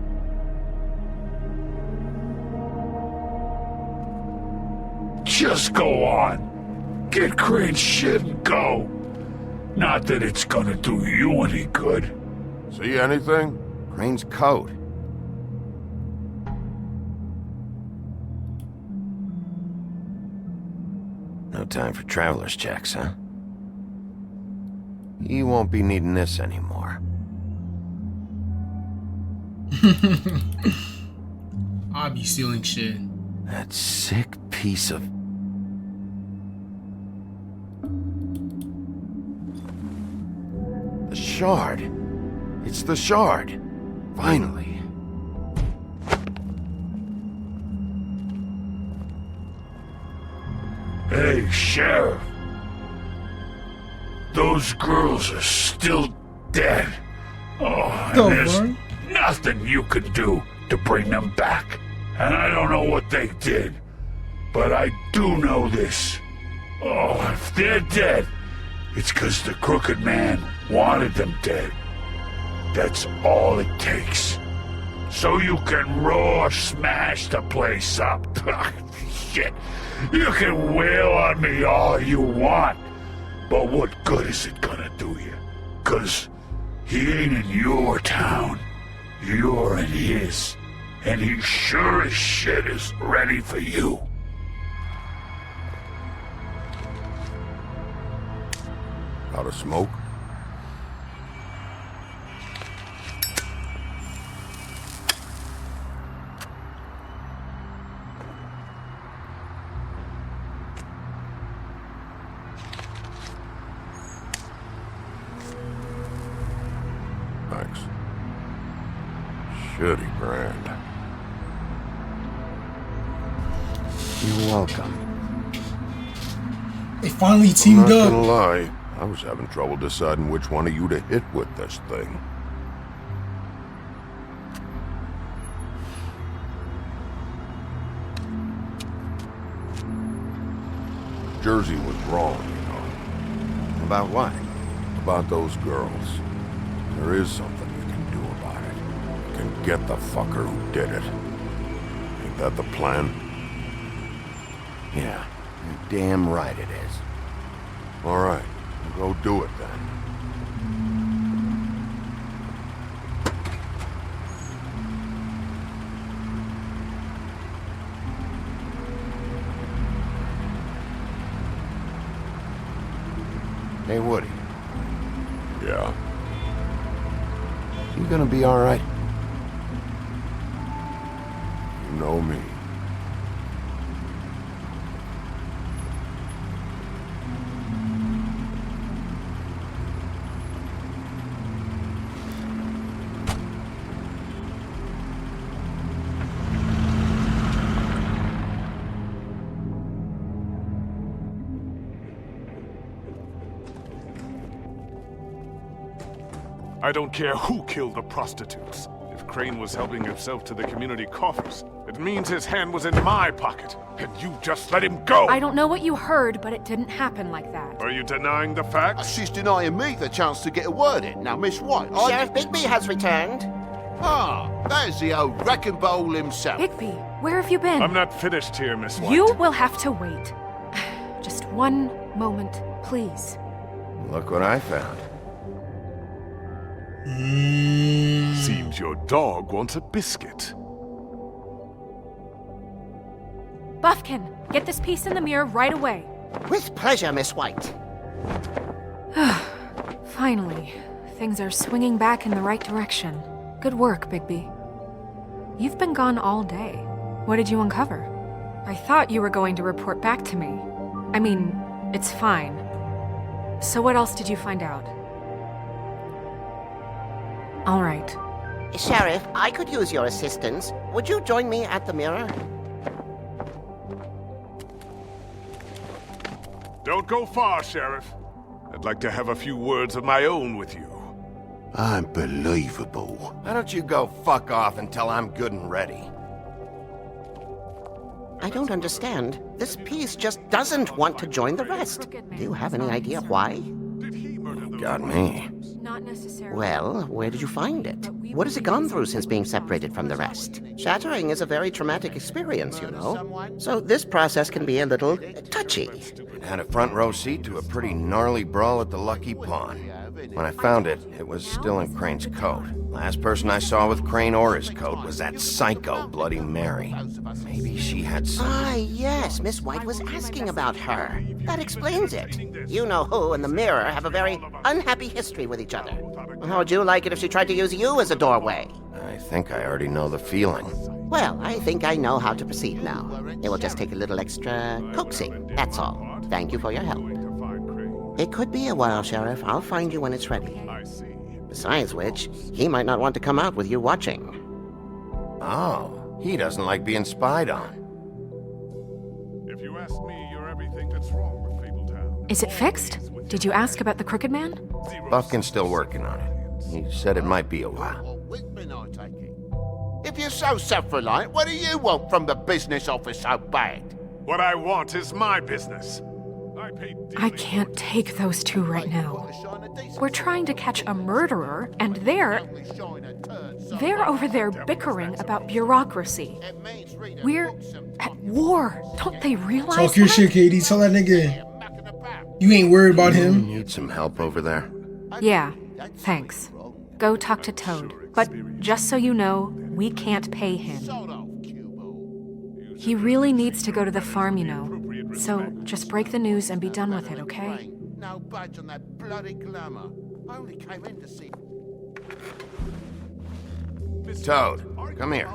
Just go on. Get Crane's shit and go. Not that it's gonna do you any good. See anything? Crane's coat. No time for traveler's checks, huh? You won't be needing this anymore. I'll be stealing shit. That sick piece of... The shard. It's the shard. Finally. Hey, Sheriff. Those girls are still dead. Oh, and there's nothing you can do to bring them back. And I don't know what they did, but I do know this. Oh, if they're dead, it's 'cause the Crooked Man wanted them dead. That's all it takes. So you can raw smash the place up. Shit. You can wail on me all you want, but what good is it gonna do you? 'Cause he ain't in your town. You're in his. And he sure as shit is ready for you. Out of smoke? Thanks. Shitty brand. You're welcome. They finally teamed I'm not up. gonna lie, I was having trouble deciding which one of you to hit with this thing. Jersey was wrong, you know. About what? About those girls. There is something you can do about it. You can get the fucker who did it. Ain't that the plan? Yeah, you're damn right it is. All right, we'll go do it then. Hey, Woody. Yeah? You gonna be all right? You know me. I don't care who killed the prostitutes. If Crane was helping himself to the community coffers, it means his hand was in my pocket, and you just let him go! I don't know what you heard, but it didn't happen like that. Are you denying the facts? She's denying me the chance to get a word in. Now, Miss White, Sheriff Bigby has returned. Ah, there's the old wrecking bowl himself. Bigby, where have you been? I'm not finished here, Miss White. You will have to wait. Just one moment, please. Look what I found. Seems your dog wants a biscuit. Buffkin, get this piece in the mirror right away. With pleasure, Miss White. Finally, things are swinging back in the right direction. Good work, Bigby. You've been gone all day. What did you uncover? I thought you were going to report back to me. I mean, it's fine. So what else did you find out? All right. Sheriff, I could use your assistance. Would you join me at the mirror? Don't go far, Sheriff. I'd like to have a few words of my own with you. Unbelievable. Why don't you go fuck off until I'm good and ready? I don't understand. This piece just doesn't want to join the rest. Do you have any idea why? Got me. Not necessarily. Well, where did you find it? What has it gone through since being separated from the rest? Shattering is a very traumatic experience, you know. So this process can be a little touchy. It had a front row seat to a pretty gnarly brawl at the Lucky Pawn. When I found it, it was still in Crane's coat. Last person I saw with Crane or his coat was that psycho Bloody Mary. Maybe she had some... Ah, yes, Miss White was asking about her. That explains it. You know who and the Mirror have a very unhappy history with each other. How would you like it if she tried to use you as a doorway? I think I already know the feeling. Well, I think I know how to proceed now. It will just take a little extra coaxing, that's all. Thank you for your help. It could be a while, Sheriff. I'll find you when it's ready. Besides which, he might not want to come out with you watching. Oh, he doesn't like being spied on. If you ask me, you're everything that's wrong with Fabletown. Is it fixed? Did you ask about the Crooked Man? Buffkin's still working on it. He said it might be a while. If you're so self-reliant, what do you want from the business office so bad? What I want is my business. I can't take those two right now. We're trying to catch a murderer, and they're over there bickering about bureaucracy. We're at war. Don't they realize Talk your shit, Katie. Tell that nigga you ain't worried about him. Need some help over there? Yeah, thanks. Go talk to Toad. But just so you know, we can't pay him. He really needs to go to the farm, you know. So just break the news and be done with it, okay? No budge on that bloody glamour. I only came in to see... Toad, come here.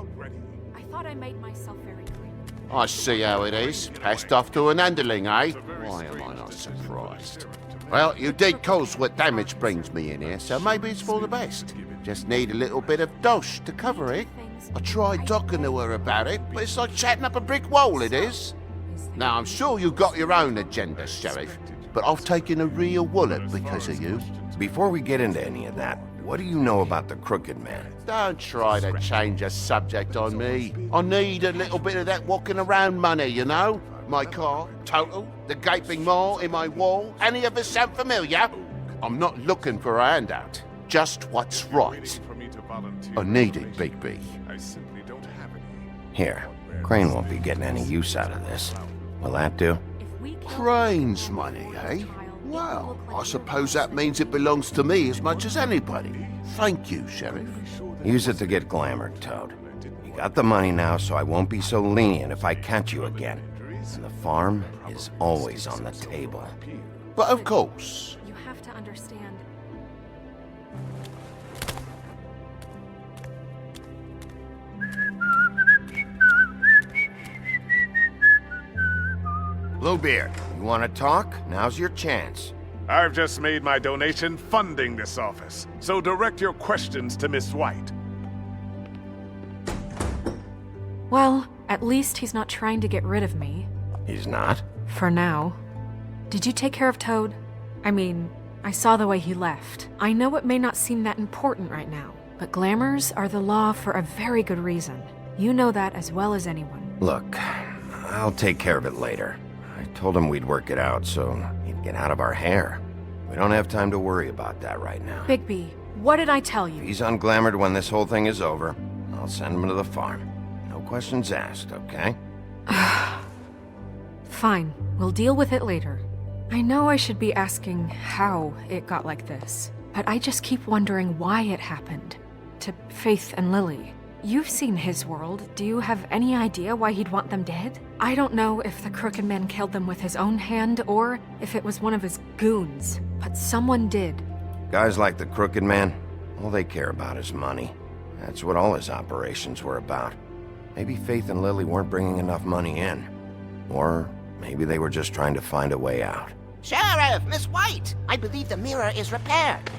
I thought I made myself very clear. I see how it is. Passed off to an underling, eh? Why am I not surprised? Well, you did cause what damage brings me in here, so maybe it's for the best. Just need a little bit of dosh to cover it. I tried talking to her about it, but it's like chatting up a brick wall, it is. Now, I'm sure you've got your own agenda, Sheriff, but I've taken a real wallet because of you. Before we get into any of that, what do you know about the Crooked Man? Don't try to change a subject on me. I need a little bit of that walking around money, you know? My car, total, the gaping maw in my wall. Any of us sound familiar? I'm not looking for a handout. Just what's right. I need it, Big B. Here, Crane won't be getting any use out of this. Will that do? Crane's money, eh? Well, I suppose that means it belongs to me as much as anybody. Thank you, Sheriff. Use it to get glamored, Toad. You got the money now, so I won't be so lenient if I catch you again. And the farm is always on the table. But of course. You have to understand. Bluebeard, you want to talk? Now's your chance. I've just made my donation funding this office, so direct your questions to Miss White. Well, at least he's not trying to get rid of me. He's not? For now. Did you take care of Toad? I mean, I saw the way he left. I know it may not seem that important right now, but glamours are the law for a very good reason. You know that as well as anyone. Look, I'll take care of it later. I told him we'd work it out, so he'd get out of our hair. We don't have time to worry about that right now. Bigby, what did I tell you? If he's unglamored when this whole thing is over, I'll send him to the farm. No questions asked, okay? Fine, we'll deal with it later. I know I should be asking how it got like this, but I just keep wondering why it happened. To Faith and Lily. You've seen his world. Do you have any idea why he'd want them dead? I don't know if the Crooked Man killed them with his own hand or if it was one of his goons, but someone did. Guys like the Crooked Man, all they care about is money. That's what all his operations were about. Maybe Faith and Lily weren't bringing enough money in. Or maybe they were just trying to find a way out. Sheriff, Miss White! I believe the mirror is repaired.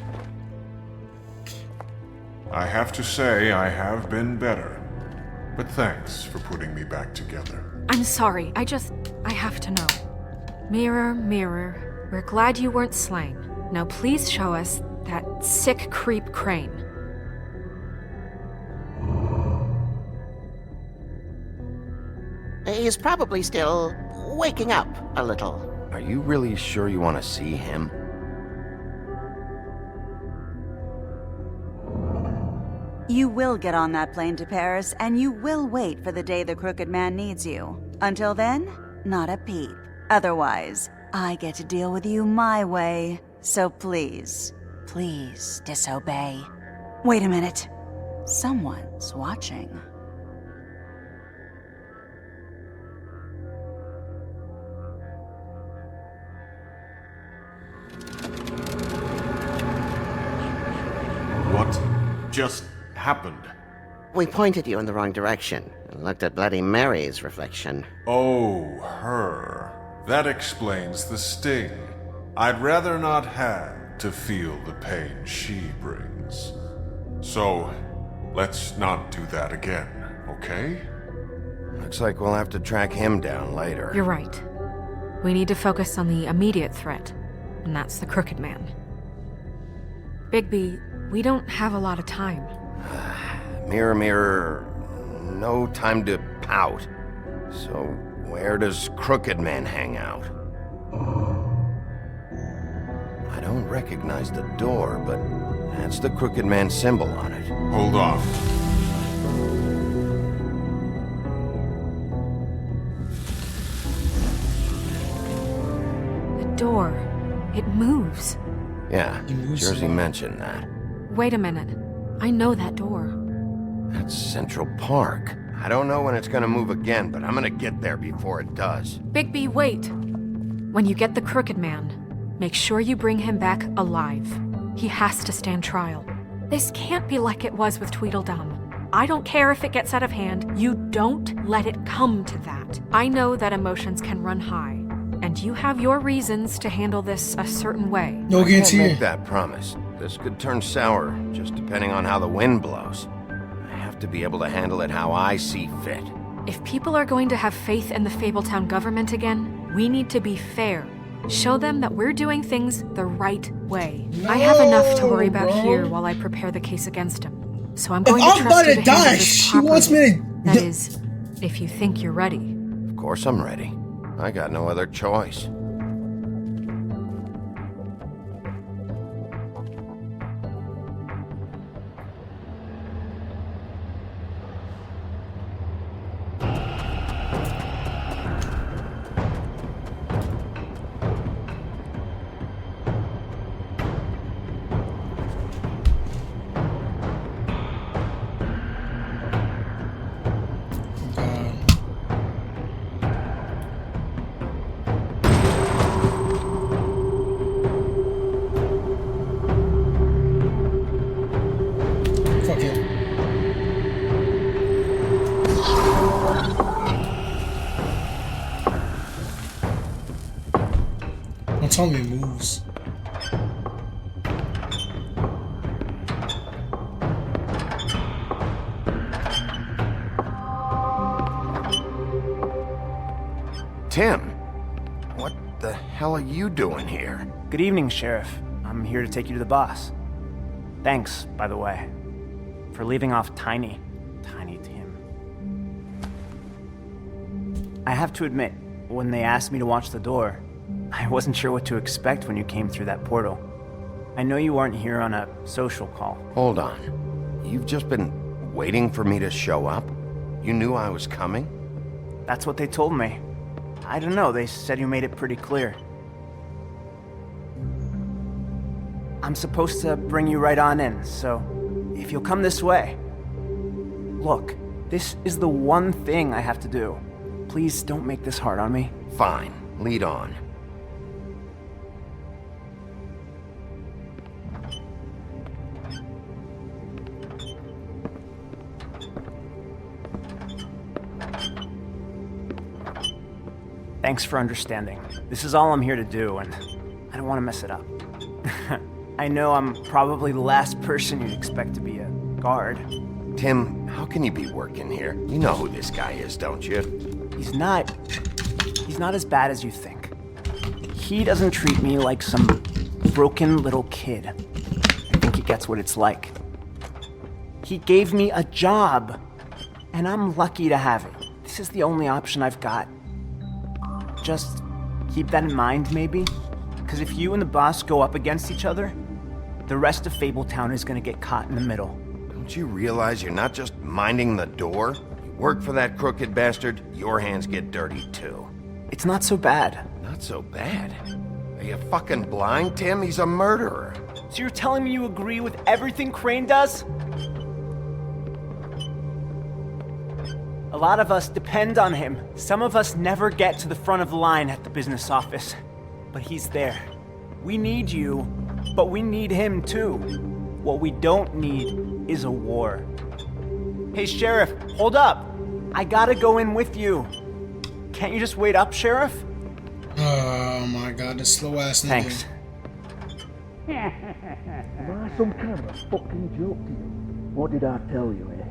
I have to say I have been better. But thanks for putting me back together. I'm sorry, I have to know. Mirror, mirror, we're glad you weren't slain. Now please show us that sick creep Crane. He's probably still waking up a little. Are you really sure you want to see him? You will get on that plane to Paris, and you will wait for the day the Crooked Man needs you. Until then, not a peep. Otherwise, I get to deal with you my way. So please, please disobey. Wait a minute. Someone's watching. What just happened? We pointed you in the wrong direction and looked at Bloody Mary's reflection. Oh, her. That explains the sting. I'd rather not have to feel the pain she brings. So, let's not do that again, okay? Looks like we'll have to track him down later. You're right. We need to focus on the immediate threat, and that's the Crooked Man. Bigby, we don't have a lot of time. Mirror, mirror, no time to pout. So, where does Crooked Man hang out? I don't recognize the door, but that's the Crooked Man symbol on it. Hold on. The door. It moves. Yeah, Jersey mentioned that. Wait a minute. I know that door. That's Central Park. I don't know when it's gonna move again, but I'm gonna get there before it does. Bigby, wait. When you get the Crooked Man, make sure you bring him back alive. He has to stand trial. This can't be like it was with Tweedledum. I don't care if it gets out of hand. You don't let it come to that. I know that emotions can run high, and you have your reasons to handle this a certain way. No guarantee. I can't make that promise. This could turn sour, just depending on how the wind blows. I have to be able to handle it how I see fit. If people are going to have faith in the Fabletown government again, we need to be fair. Show them that we're doing things the right way. I have enough to worry about here while I prepare the case against him. So I'm going to trust you to handle this properly. Wants me to... That is, if you think you're ready. Of course I'm ready. I got no other choice. Tell me it moves. Tim, what the hell are you doing here? Good evening, Sheriff. I'm here to take you to the boss. Thanks, by the way, for leaving off Tiny Tim. I have to admit, when they asked me to watch the door, I wasn't sure what to expect when you came through that portal. I know you weren't here on a social call. Hold on. You've just been waiting for me to show up? You knew I was coming? That's what they told me. I don't know, they said you made it pretty clear. I'm supposed to bring you right on in, so if you'll come this way. Look, this is the one thing I have to do. Please don't make this hard on me. Fine, lead on. Thanks for understanding. This is all I'm here to do, and I don't want to mess it up. I know I'm probably the last person you'd expect to be a guard. Tim, how can you be working here? You know who this guy is, don't you? He's not as bad as you think. he doesn't treat me like some broken little kid, I think he gets what it's like. He gave me a job, and I'm lucky to have it. This is the only option I've got. Just keep that in mind, maybe? Because if you and the boss go up against each other, the rest of Fabletown is gonna get caught in the middle. Don't you realize you're not just minding the door? You work for that crooked bastard, your hands get dirty too. It's not so bad. Not so bad? Are you fucking blind, Tim? He's a murderer. So you're telling me you agree with everything Crane does? A lot of us depend on him. Some of us never get to the front of the line at the business office. But he's there. We need you, but we need him too. What we don't need is a war. Hey, Sheriff, hold up. I gotta go in with you. Can't you just wait up, Sheriff? Oh my god, this slow ass nigga. Thanks. Am I some kind of a fucking joke to you? What did I tell you, eh?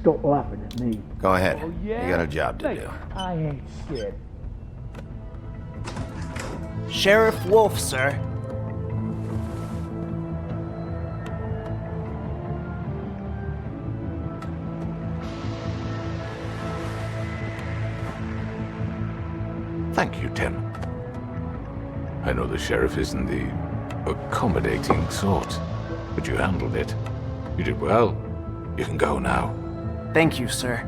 Stop laughing at me. Go ahead. Oh, yeah? You got a job to do. I ain't scared. Sheriff Wolf, sir. Thank you, Tim. I know the sheriff isn't the accommodating sort, but you handled it. You did well. You can go now. Thank you, sir.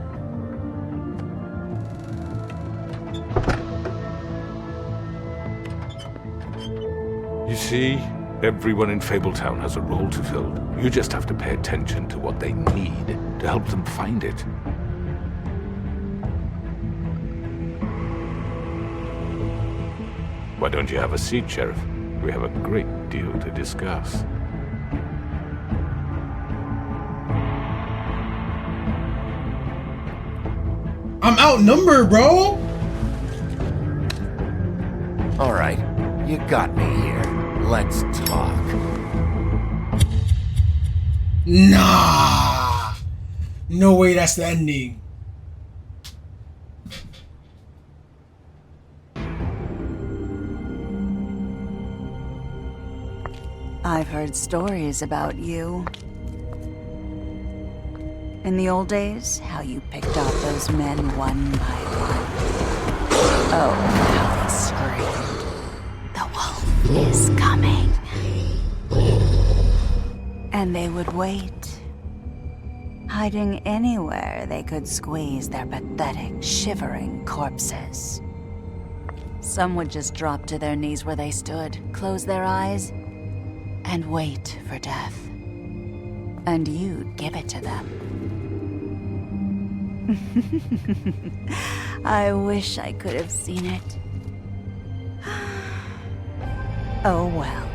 You see, everyone in Fabletown has a role to fill. You just have to pay attention to what they need to help them find it. Why don't you have a seat, Sheriff? We have a great deal to discuss. I'm outnumbered, bro. All right, you got me here. Let's talk. Nah. No way that's the ending. I've heard stories about you. In the old days, how you picked off those men one by one. Oh, how they screamed. The wolf is coming. And they would wait, hiding anywhere they could squeeze their pathetic, shivering corpses. Some would just drop to their knees where they stood, close their eyes, and wait for death. And you'd give it to them. I wish I could have seen it. Oh well.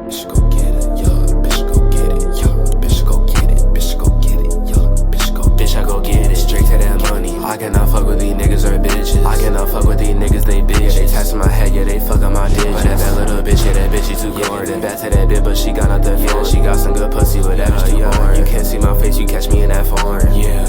Bitch, go get it, yo. Bitch, go get it, yo. Bitch, go get it. Bitch, go get it, yo. Bitch, go. Bitch, I go get it. Straight to that money. I cannot fuck with these niggas or bitches. I cannot fuck with these niggas, they bitches. Yeah, they taxing my head, yeah, they fuck up my digits. But that little bitch, yeah, that bitch, she too gorgeous. Back to that bitch, but she got out the phone. She got some good pussy, but that bitch too boring. You can't see my face, you catch me in that foreign. Yeah.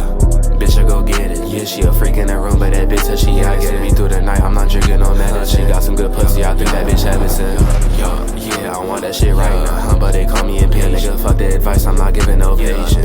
Bitch, I go get it. Yeah, she a freak in that room, but that bitch till she out. Get me through the night, I'm not drinking no medicine. She got some good pussy, I think that bitch having sin. Yeah, I want that shit right now. But they call me impatient. Nigga, fuck the advice, I'm not giving no patience.